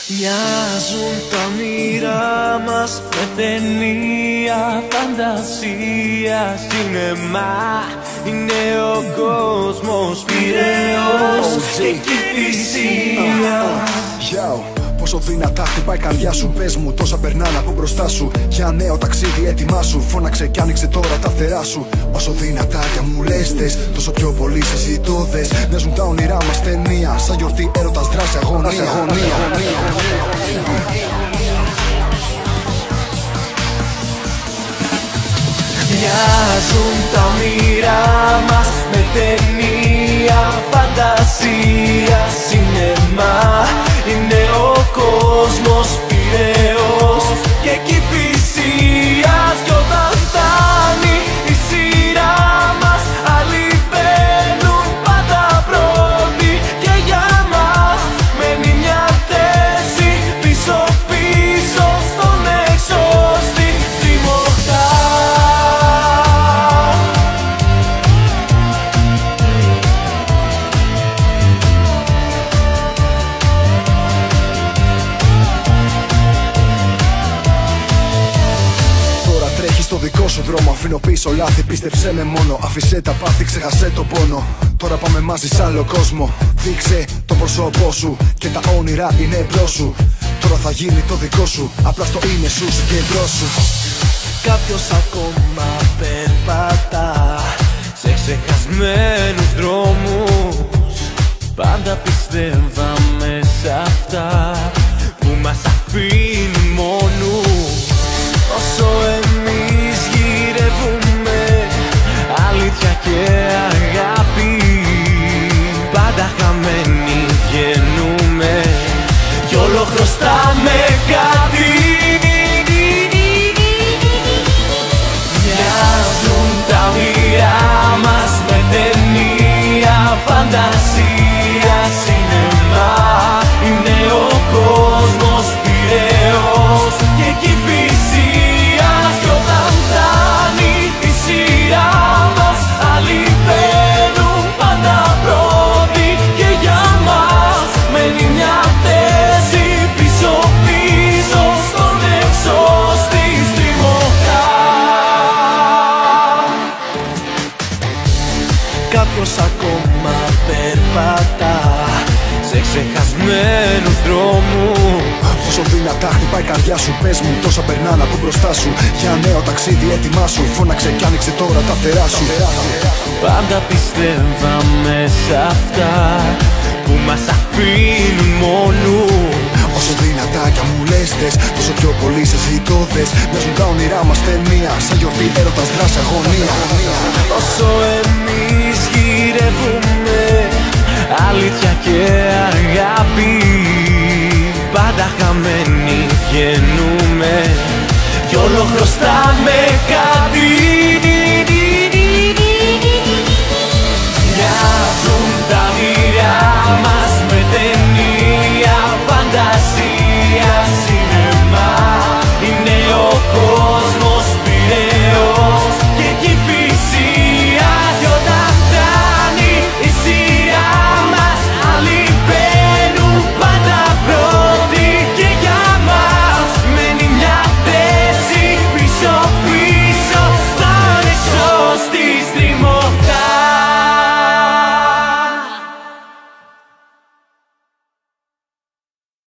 Μοιάζουν τα όνειρά μας με ταινία, φαντασία, σινεμά. Είναι ο κόσμος πειραιός και κυφυσία. Πόσο δυνατά χτυπάει η καρδιά σου, πες μου, τόσα περνάνε από μπροστά σου. Για νέο ταξίδι έτοιμά σου, φώναξε κι άνοιξε τώρα τα φτερά σου. Όσο δυνατά κι αν μου λες θες, τόσο πιο πολύ σε ζητώ δες. Μοιάζουν τα όνειρά μας ταινία, σαν γιορτή έρωτας δράση αγωνία. Μοιάζουν τα όνειρά μας με ταινία, φαντασία, σινεμά. Είναι ο κόσμος πειραιός και κυφυσίας. Κι όταν φτάνει η σειρά μας, άλλοι μπαίνουν πάντα πρώτοι. Και για μας μένει μια θέση πίσω-πίσω στον εξώστη, στη μοχτά. Στο δικό σου δρόμο αφήνω πίσω λάθη, πίστεψέ με μόνο. Αφήσέ τα πάθη, ξεχασέ το πόνο. Τώρα πάμε μαζί σ' άλλο κόσμο. Δείξε το πρόσωπό σου και τα όνειρα είναι εμπρός σου. Τώρα θα γίνει το δικό σου, απλά στο είναι σου και εμπρός σου. Κάποιος ακόμα περπατά σε ξεχασμένους δρόμους. Πάντα πιστεύαμε σε αυτά που μας αφήνουν μόνους. Όσο εμείς γυρεύουμε αλήθεια και αγάπη, πάντα χαμένοι βγαίνουμε κι όλο χρωστάμε κάτι. Μοιάζουν τα όνειρά μας με ταινία, φαντασία, σινεμά. Είναι ο κόσμος πειραιός και κυφυσίας. Κι όταν φτάνει η σειρά μας, άλλοι μπαίνουν πάντα πρώτοι. Και για μας μένει μια θέση πίσω-πίσω στον εξώστη, στη μοχτά. Κάποιος ακόμα περπατά σε ξεχασμένους δρόμους. Πόσο δυνατά χτυπάει η καρδιά σου, πες μου, τόσα περνάνε από μπροστά σου. Για νέο ταξίδι έτοιμά σου, φώναξε κι άνοιξε τώρα τα φτερά σου. Πάντα πιστεύαμε σε αυτά που μας αφήνουν μόνους. Όσο δυνατά κι αν μου λες θες, τόσο πιο πολύ σε ζητώ δες. Μοιάζουν τα όνειρά μας ταινία, σαν γιορτή έρωτας δράση αγωνία. Όσο εμείς γυρεύουμε αλήθεια και αγάπη, πάντα χαμένοι βγαίνουμε κι όλο χρωστάμε κάτι.